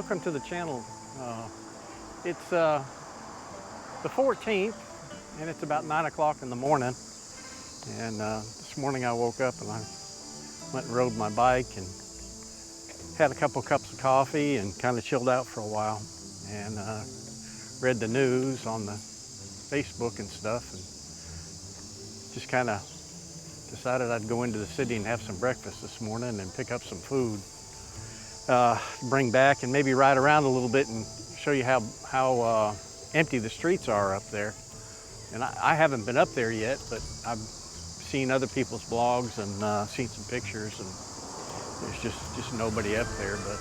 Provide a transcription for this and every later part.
welcome to the channel. It's the 14th and it's about 9 o'clock in the morning, and this morning I woke up and I went and rode my bike and had a couple cups of coffee and kind of chilled out for a while, and read the news on the Facebook and stuff, and just kind of decided I'd go into the city and have some breakfast this morning and pick up some food, bring back and maybe ride around a little bit and show you how empty the streets are up there. And I haven't been up there yet, but I've seen other people's blogs and seen some pictures, and there's just nobody up there. But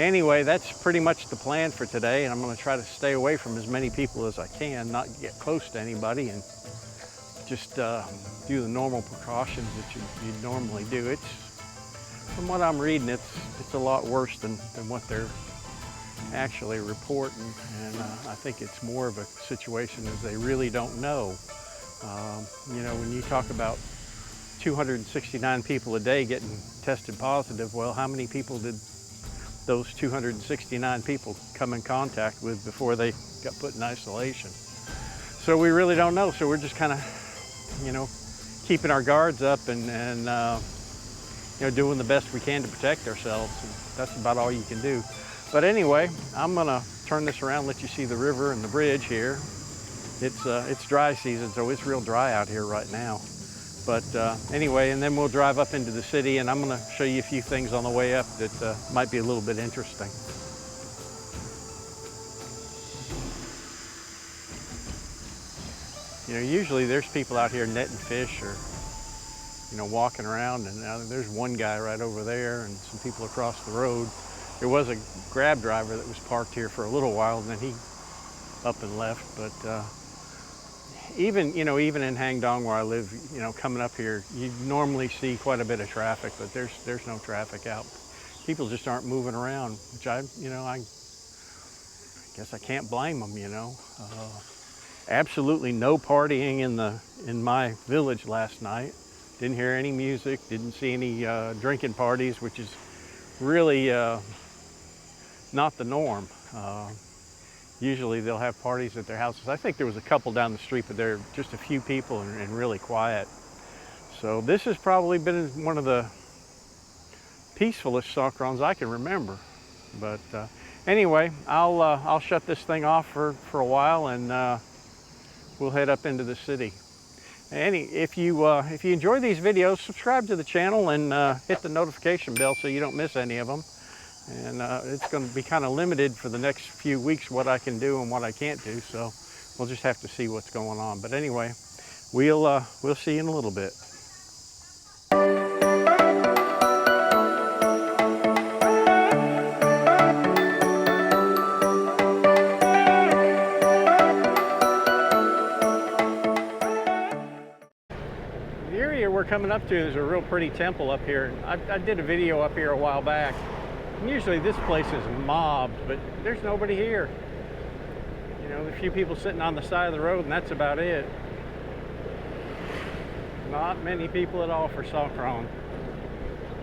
anyway, that's pretty much the plan for today, and I'm going to try to stay away from as many people as I can, not get close to anybody, and just do the normal precautions that you'd normally do. It's, from what I'm reading, it's a lot worse than what they're actually reporting, and I think it's more of a situation as they really don't know. You know, when you talk about 269 people a day getting tested positive, well, how many people did those 269 people come in contact with before they got put in isolation? So we really don't know. So we're just kind of, you know, keeping our guards up and you know, doing the best we can to protect ourselves. And that's about all you can do. But anyway, I'm gonna turn this around, let you see the river and the bridge here. It's dry season, so it's real dry out here right now. But anyway, and then we'll drive up into the city, and I'm gonna show you a few things on the way up that might be a little bit interesting. You know, usually there's people out here netting fish or, you know, walking around, and now there's one guy right over there and some people across the road. There was a Grab driver that was parked here for a little while, and then he up and left. But even in Hang Dong where I live, you know, coming up here, you normally see quite a bit of traffic, but there's no traffic out. People just aren't moving around, which I guess I can't blame them. You know, absolutely no partying in my village last night. Didn't hear any music. Didn't see any drinking parties, which is really not the norm. Usually they'll have parties at their houses. I think there was a couple down the street, but there are just a few people and really quiet. So this has probably been one of the peacefulest Songkrans I can remember. But anyway, I'll shut this thing off for a while, and we'll head up into the city. If you enjoy these videos, subscribe to the channel and hit the notification bell so you don't miss any of them. And it's going to be kind of limited for the next few weeks what I can do and what I can't do, so we'll just have to see what's going on. But anyway, we'll see you in a little bit. The area we're coming up to is a real pretty temple up here. I did a video up here a while back. Usually this place is mobbed, but there's nobody here. You know, a few people sitting on the side of the road, and that's about it. Not many people at all for Songkran.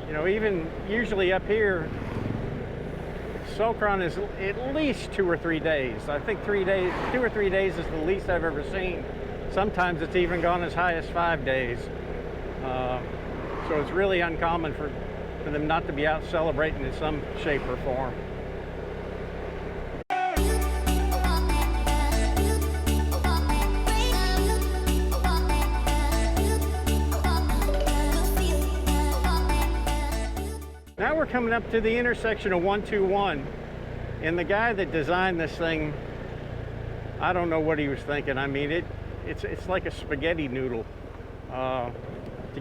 You know, even usually up here, Songkran is at least 2 or 3 days. I think 2 or 3 days is the least I've ever seen. Sometimes it's even gone as high as 5 days. So it's really uncommon for them not to be out celebrating in some shape or form. Now we're coming up to the intersection of 121, and the guy that designed this thing, I don't know what he was thinking. I mean, it's like a spaghetti noodle to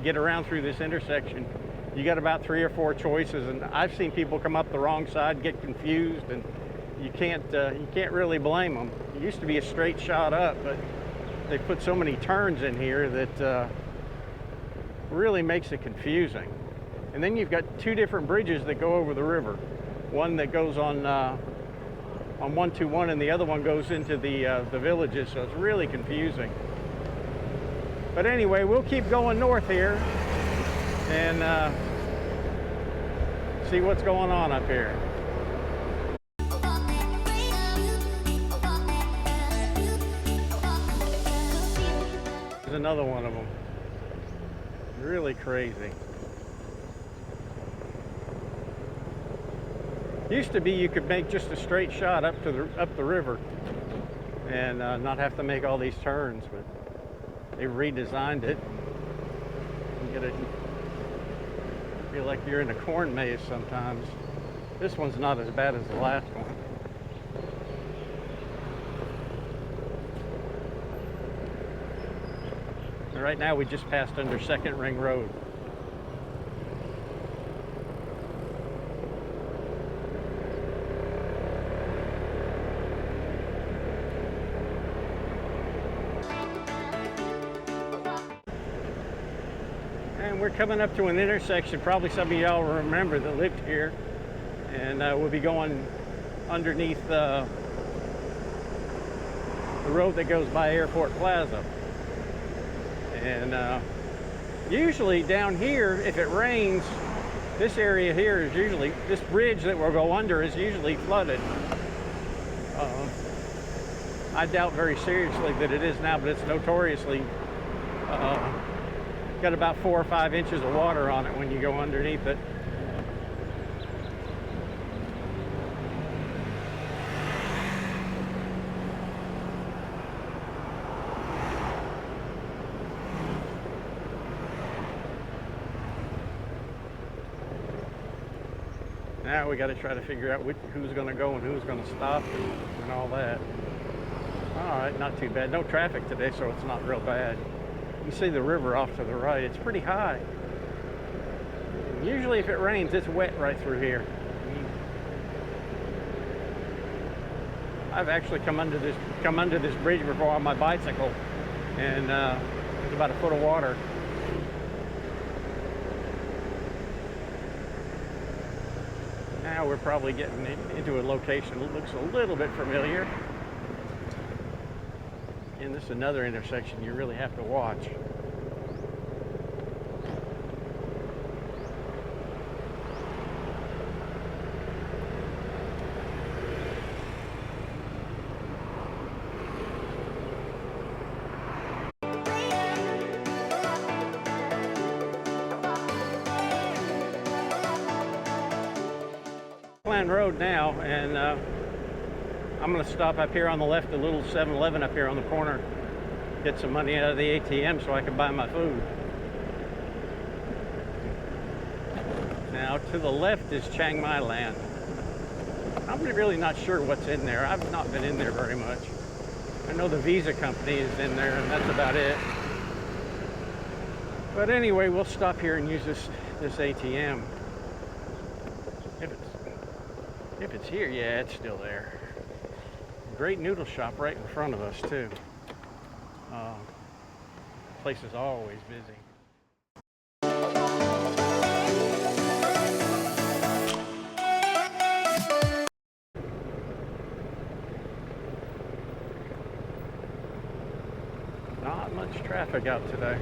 get around through this intersection. You got about 3 or 4 choices, and I've seen people come up the wrong side, get confused, and you can't really blame them. It used to be a straight shot up, but they put so many turns in here that really makes it confusing. And then you've got 2 different bridges that go over the river. One that goes on 121, and the other one goes into the villages, so it's really confusing. But anyway, we'll keep going north here and see what's going on up here. another one of them. Really crazy. Used to be you could make just a straight shot up the river and not have to make all these turns, but they redesigned it. You get feel like you're in a corn maze sometimes. This one's not as bad as the last one. And right now we just passed under Second Ring Road. And we're coming up to an intersection, probably some of y'all remember that lived here, and we'll be going underneath the road that goes by Airport Plaza. And usually down here, if it rains, this area here is usually, this bridge that we'll go under is usually flooded. I doubt very seriously that it is now, but it's notoriously got about 4 or 5 inches of water on it when you go underneath it. Now we got to try to figure out who's going to go and who's going to stop and all that. All right, not too bad. No traffic today, so it's not real bad. You can see the river off to the right. It's pretty high. Usually if it rains, it's wet right through here. I've actually come under this bridge before on my bicycle, and there's about 1 foot of water. Now we're probably getting into a location that looks a little bit familiar. And this is another intersection you really have to watch. Road now, and I'm going to stop up here on the left, a little 7-Eleven up here on the corner, get some money out of the ATM so I can buy my food. Now to the left is Chiang Mai land. I'm really not sure what's in there. I've not been in there very much. I know the Visa company is in there, and that's about it. But anyway, we'll stop here and use this ATM. If it's here, yeah, it's still there. Great noodle shop right in front of us, too. Place is always busy. Not much traffic out today.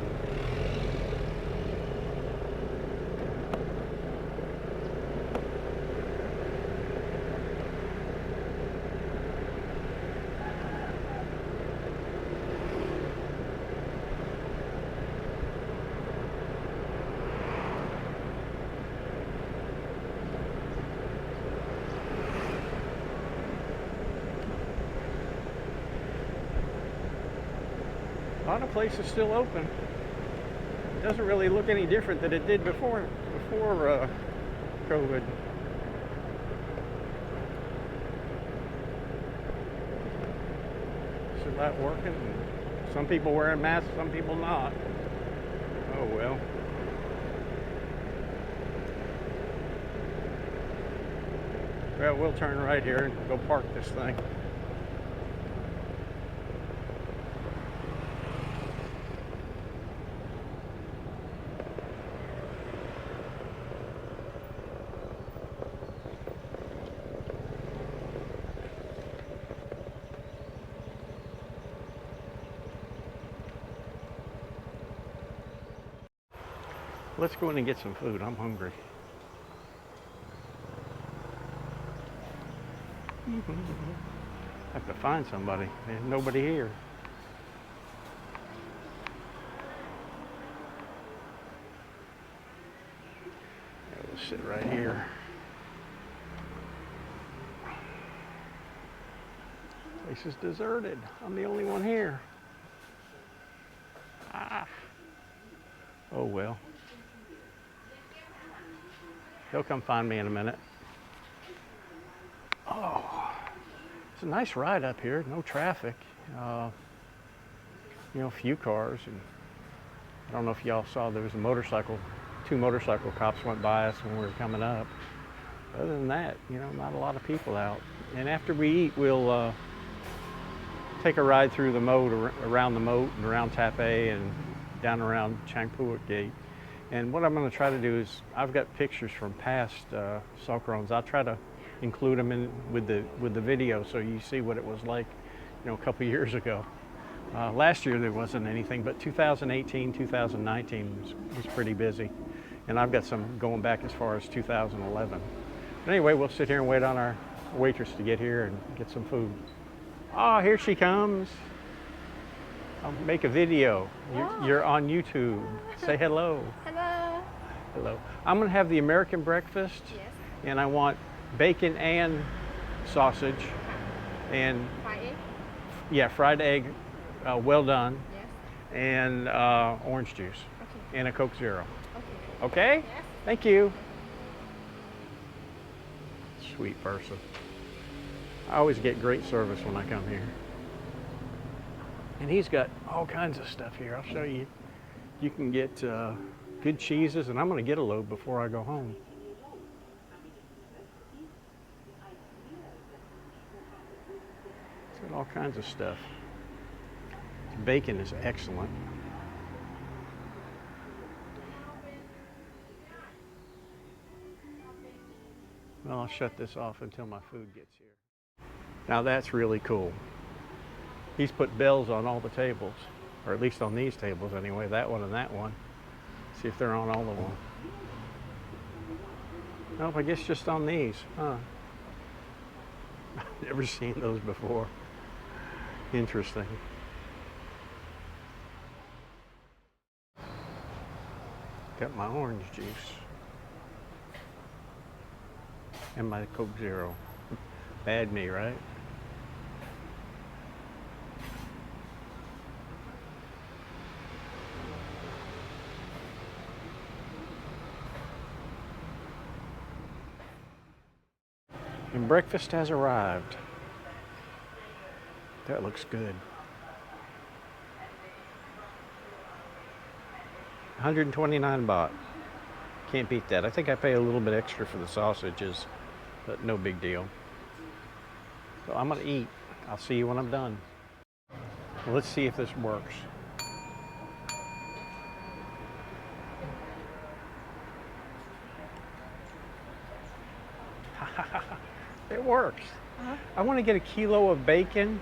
A lot of places still open. It doesn't really look any different than it did before COVID. Is that working? Some people wearing masks, some people not. Oh well. Well, we'll turn right here and go park this thing. Let's go in and get some food. I'm hungry. I have to find somebody. There's nobody here. sit right here. Place is deserted. I'm the only one here. Ah. Oh well. They'll come find me in a minute. Oh, it's a nice ride up here. No traffic. You know, a few cars. And I don't know if y'all saw, there was a motorcycle. 2 motorcycle cops went by us when we were coming up. Other than that, you know, not a lot of people out. And after we eat, we'll take a ride through the moat, around the moat and around Taipei and down around Chiang Mai Gate. And what I'm going to try to do is, I've got pictures from past Songkrans. I'll try to include them in with the video so you see what it was like, you know, a couple years ago. Last year there wasn't anything, but 2018, 2019 was pretty busy. And I've got some going back as far as 2011. But anyway, we'll sit here and wait on our waitress to get here and get some food. Oh, here she comes. I'll make a video. You're on YouTube. Say hello. Hello. Hello. I'm going to have the American breakfast. Yes. And I want bacon and sausage. And Fried egg. yeah, fried egg, well done. Yes. And orange juice. Okay. And a Coke Zero. Okay. Okay? Yes. Thank you. Sweet person. I always get great service when I come here. And he's got all kinds of stuff here. I'll show you. You can get good cheeses, and I'm going to get a load before I go home. It's got all kinds of stuff. Bacon is excellent. Well, I'll shut this off until my food gets here. Now that's really cool. He's put bells on all the tables, or at least on these tables anyway, that one and that one. See if they're on all of them. Nope, I guess just on these, huh? I've never seen those before. Interesting. Got my orange juice. And my Coke Zero. Bad me, right? And breakfast has arrived. That looks good. 129 baht. Can't beat that. I think I pay a little bit extra for the sausages, but no big deal. So I'm gonna eat. I'll see you when I'm done. Well, let's see if this works. It works. I want to get a kilo of bacon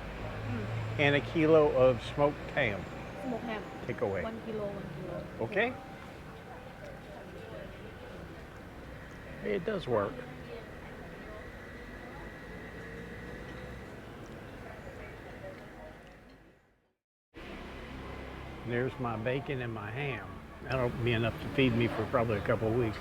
and a kilo of smoked ham. Smoked ham. Take away. 1 kilo, 1 kilo. Okay? It does work. There's my bacon and my ham. That'll be enough to feed me for probably a couple of weeks.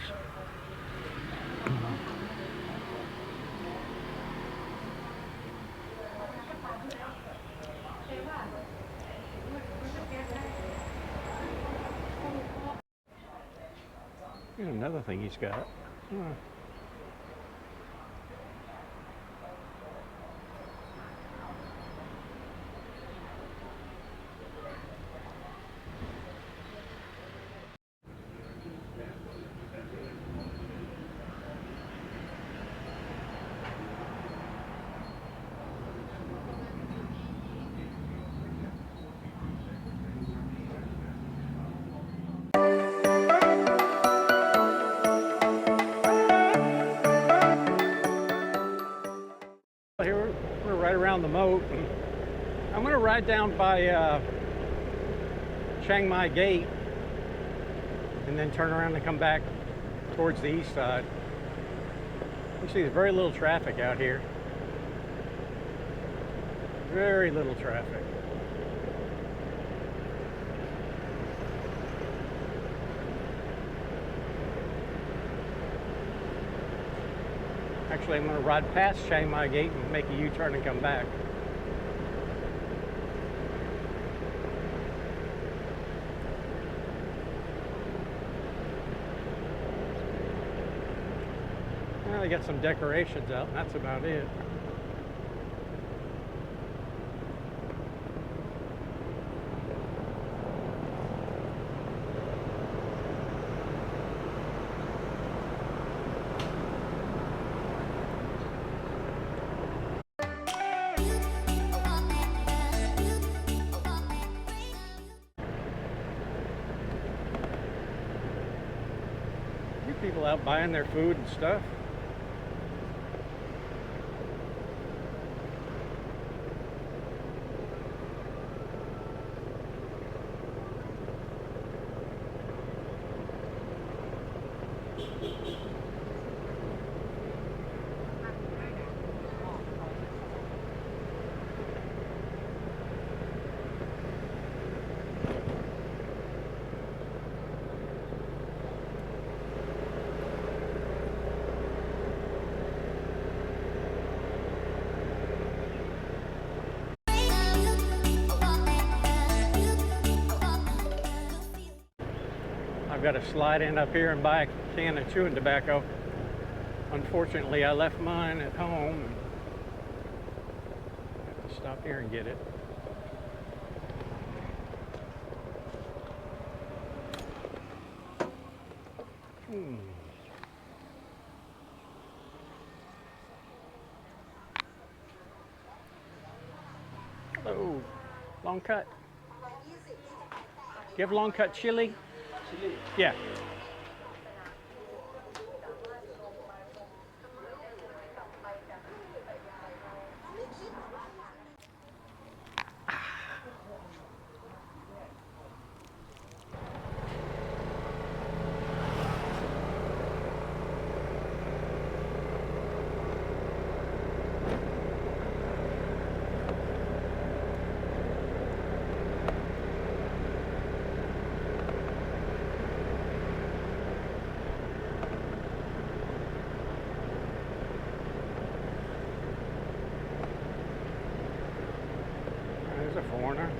Here's another thing he's got. Here we're right around the moat. I'm going to ride down by Chiang Mai Gate and then turn around and come back towards the east side. You see there's very little traffic out here. Very little traffic. Actually, I'm going to ride past Chiang Mai Gate and make a U-turn and come back. Well, they got some decorations out, and that's about it. People out buying their food and stuff. I've got to slide in up here and buy a can of chewing tobacco. Unfortunately, I left mine at home. And I have to stop here and get it. Hello, long cut. Do you have long cut chili? Chili? Yeah. There's a foreigner.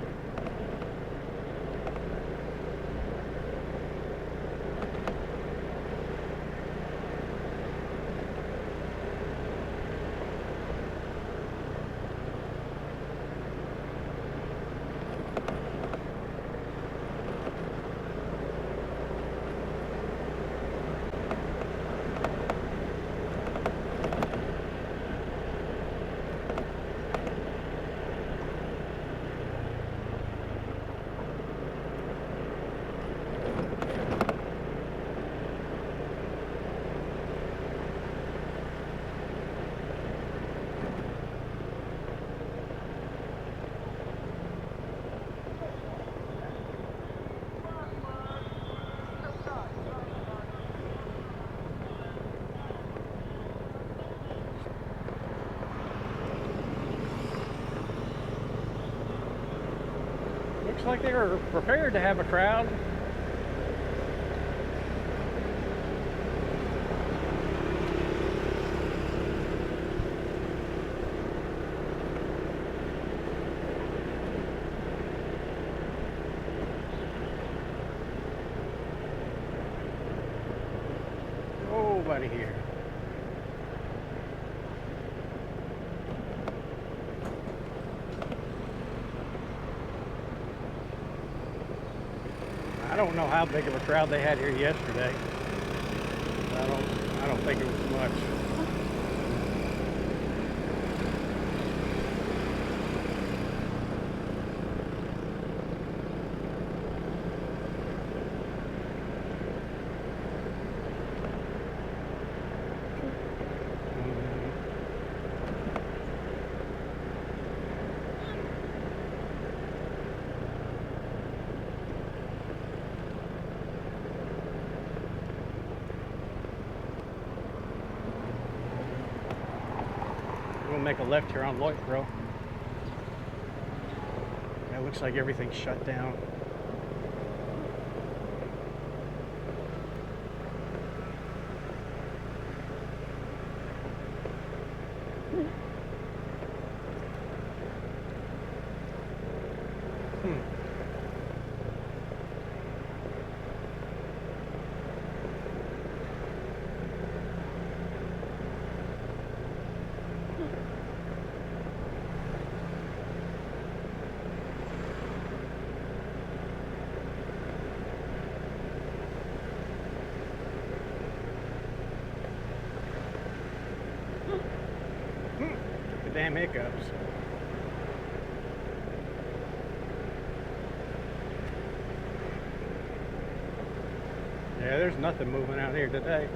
Looks like they were prepared to have a crowd. Nobody here. I don't know how big of a crowd they had here yesterday. I don't think it was much. We'll make a left here on Lloydbro. It looks like everything's shut down. damn hiccups. Yeah, there's nothing moving out here today.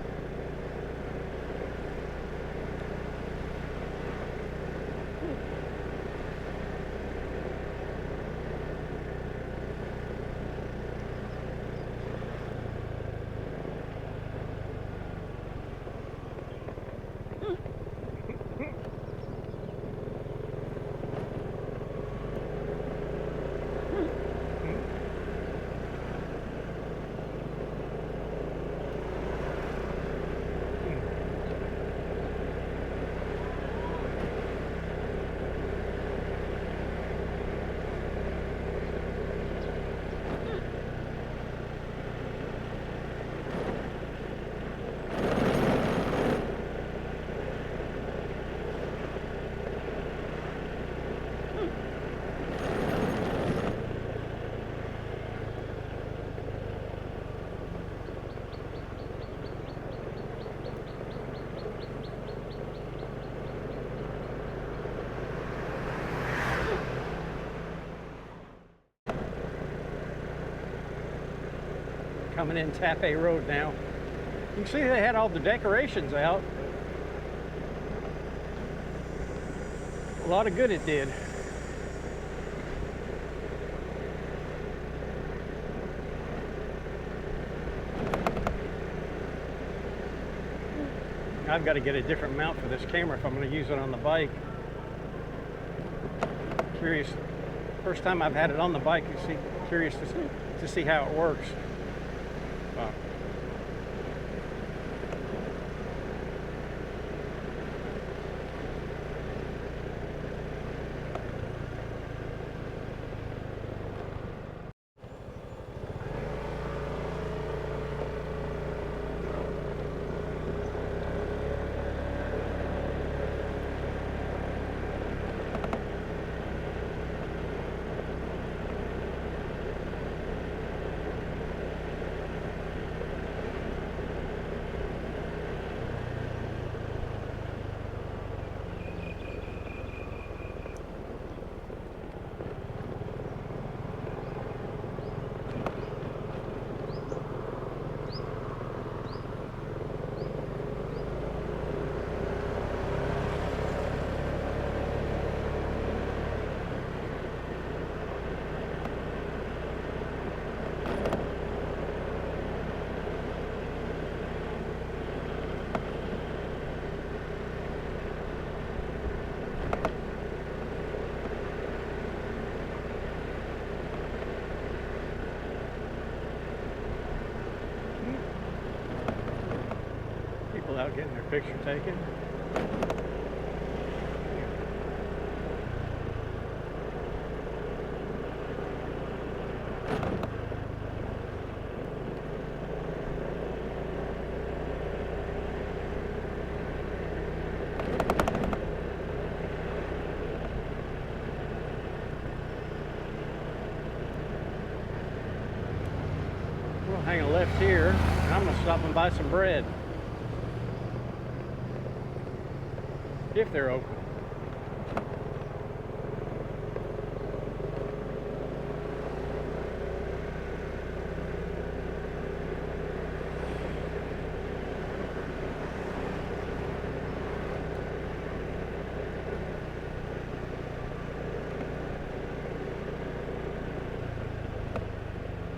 Coming in Tafe Road now. You can see they had all the decorations out. A lot of good it did. I've got to get a different mount for this camera if I'm going to use it on the bike. Curious. First time I've had it on the bike, curious to see how it works. Wow. Out getting their picture taken. We'll hang a left here, and I'm going to stop and buy some bread. If they're open.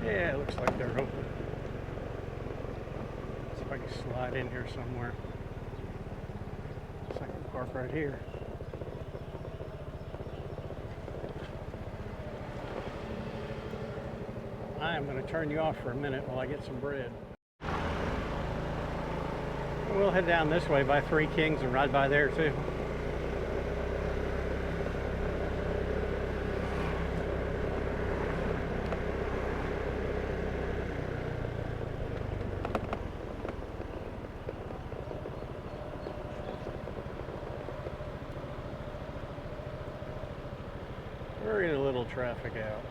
Yeah, it looks like they're open. See if I can slide in here somewhere. Park right here. I am going to turn you off for a minute while I get some bread. We'll head down this way by Three Kings and ride by there too. We're getting a little traffic out.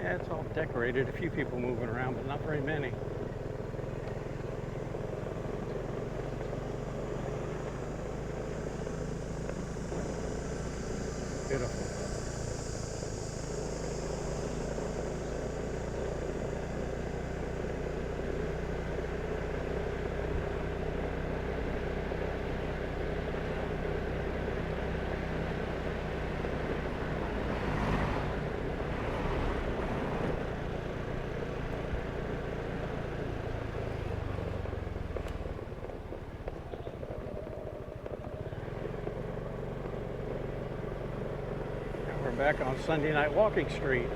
Yeah, it's all decorated. A few people moving around, but not very many. Beautiful. We're back on Sunday Night Walking Street.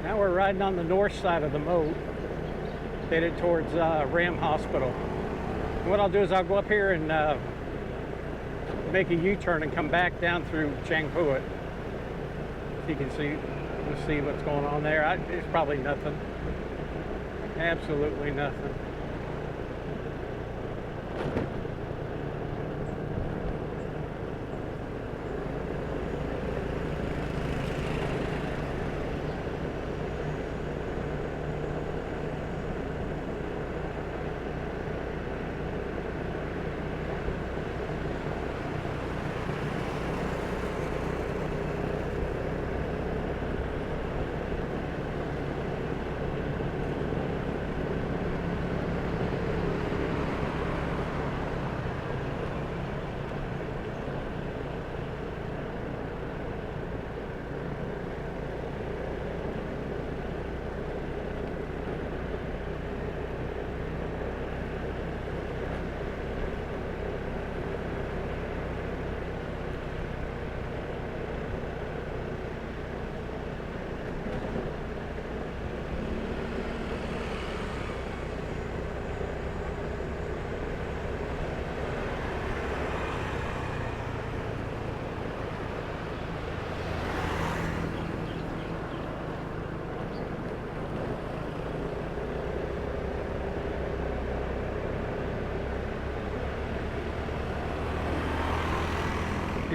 Now we're riding on the north side of the moat, headed towards Ram Hospital. And what I'll do is I'll go up here and make a U-turn and come back down through Chiang Mai. So you can see what's going on there. It's probably nothing. Absolutely nothing.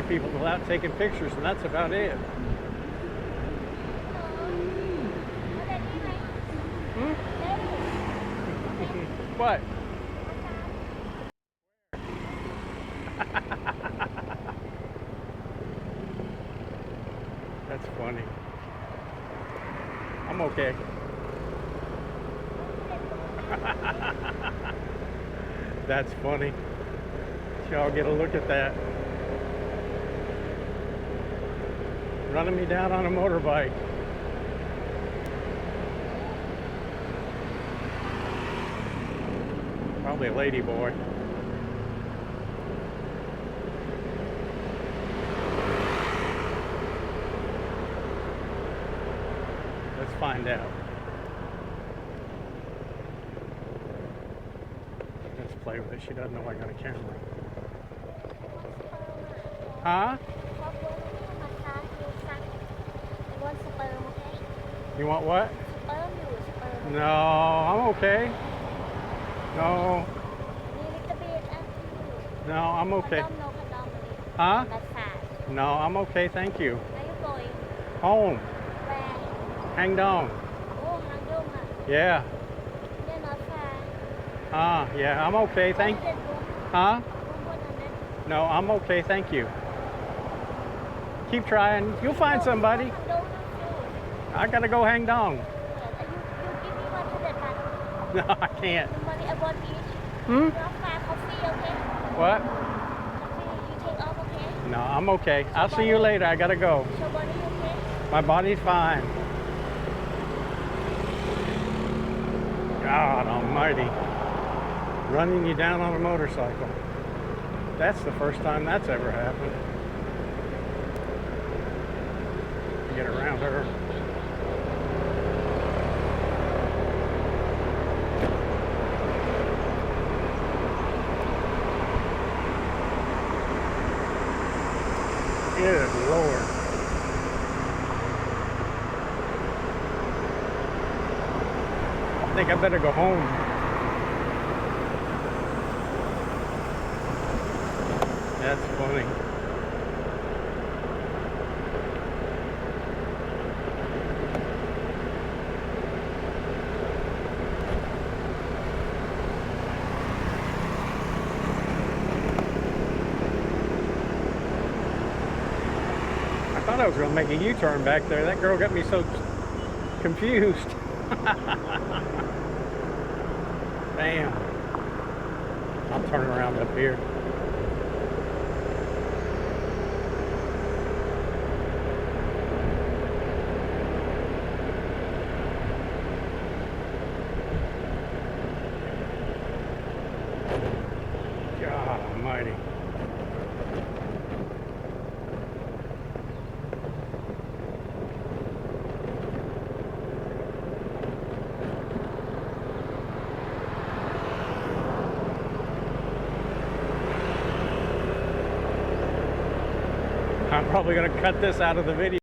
People go out taking pictures, and that's about it. Hmm? What? That's funny. I'm okay. That's funny. Y'all get a look at that. Running me down on a motorbike. Probably a lady boy. Let's find out. Let's play with it. She doesn't know I got a camera. Huh? You want what? No, I'm okay. No. No, I'm okay. Huh? No, I'm okay, thank you. Where are you going? Home. Where? Hang down. Oh, Hang Dong. Yeah. Yeah, I'm okay, huh? No, I'm okay, thank you. Keep trying, you'll find somebody. I gotta go hang dong. You give me 100 baht. No, I can't. The money I want each. Hmm? You have my coffee, okay? What? Coffee, you take off, okay? No, I'm okay. I'll see you later, I gotta go. Is your body okay? My body's fine. God almighty. Running you down on a motorcycle. That's the first time that's ever happened. Get around her. Good Lord. I think I better go home. That's funny. I thought I was going to make a U-turn back there. That girl got me so confused. Damn. I'll turn around up here. God almighty. I'm probably going to cut this out of the video.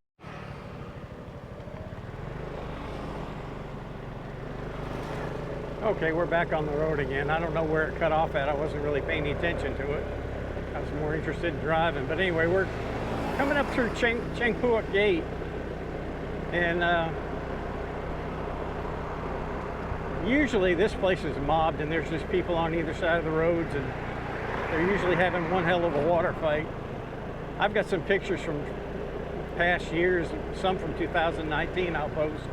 Okay, we're back on the road again. I don't know where it cut off at. I wasn't really paying attention to it. I was more interested in driving. But anyway, we're coming up through Chiang Mai Gate. And usually this place is mobbed and there's just people on either side of the roads, and they're usually having one hell of a water fight. I've got some pictures from past years, some from 2019 I'll post.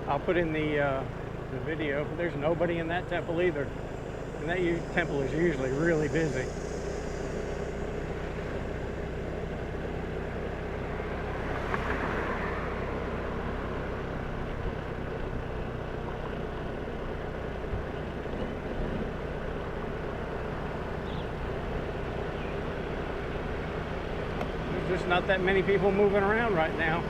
I'll put in the video. There's nobody in that temple either. And that temple is usually really busy. There's just not that many people moving around right now.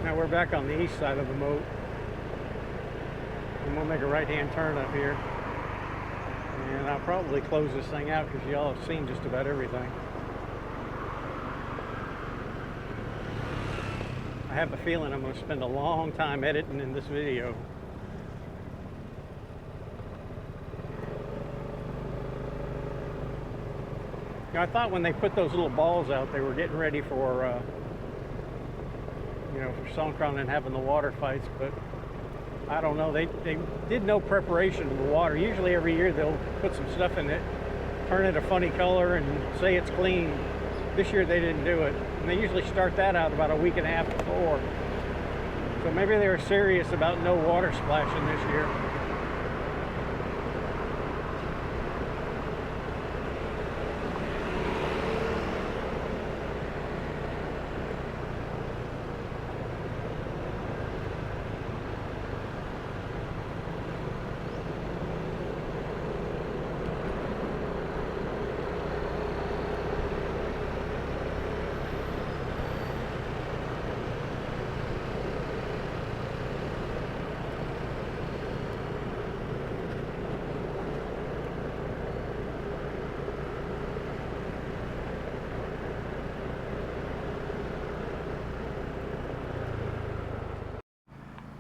Now we're back on the east side of the moat, and we'll make a right-hand turn up here, and I'll probably close this thing out because y'all have seen just about everything. I have a feeling I'm going to spend a long time editing in this video. You know, I thought when they put those little balls out, they were getting ready for you know, for Songkran and having the water fights, but I don't know, they did no preparation of the water. Usually every year they'll put some stuff in it, turn it a funny color and say it's clean. This year they didn't do it. And they usually start that out about a week and a half before. So maybe they were serious about no water splashing this year.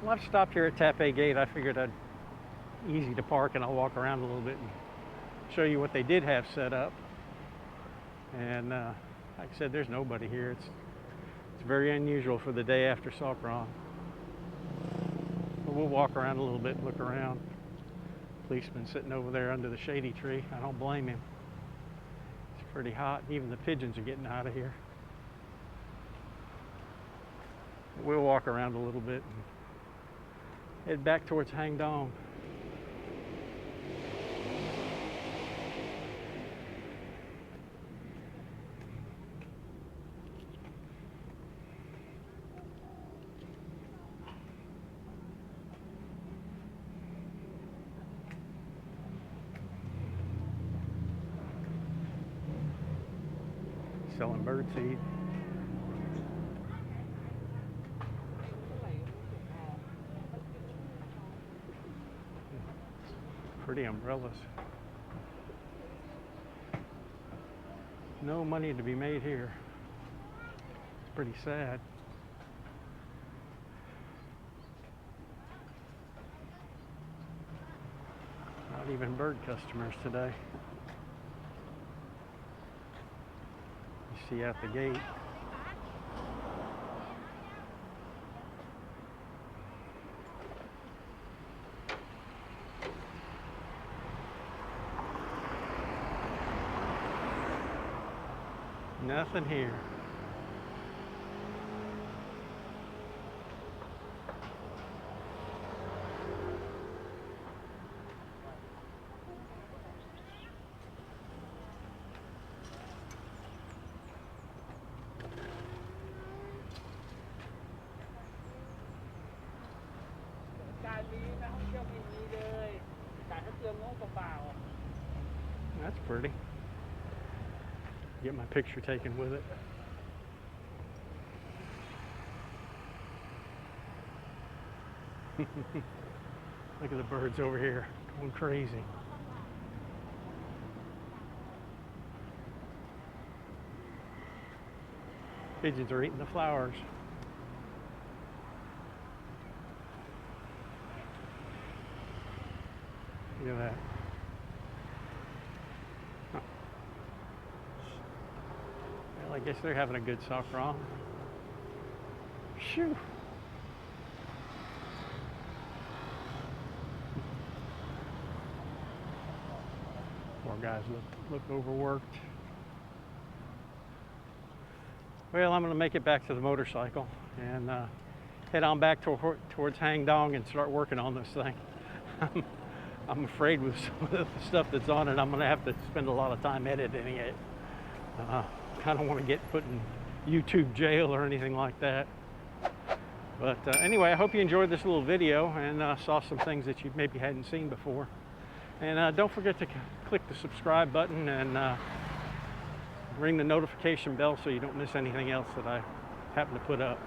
Well, I've stopped here at Taipei Gate. I figured I'd easy to park and I'll walk around a little bit and show you what they did have set up. And like I said, there's nobody here. It's very unusual for the day after Songkran. But we'll walk around a little bit and look around. Policeman sitting over there under the shady tree. I don't blame him. It's pretty hot. Even the pigeons are getting out of here. We'll walk around a little bit and head back towards Hangdong. Selling bird seed. Pretty umbrellas. No money to be made here. It's pretty sad. Not even bird customers today. You see out the gate. Nothing here. That's pretty. Get my picture taken with it. Look at the birds over here going crazy. Pigeons are eating the flowers. Look at that. Well, I guess they're having a good Songkran. Shoo! Poor guys look overworked. Well, I'm going to make it back to the motorcycle and head on back towards Hangdong and start working on this thing. I'm afraid with some of the stuff that's on it, I'm going to have to spend a lot of time editing it. I don't want to get put in YouTube jail or anything like that. But anyway, I hope you enjoyed this little video and saw some things that you maybe hadn't seen before. And don't forget to click the subscribe button and ring the notification bell so you don't miss anything else that I happen to put up.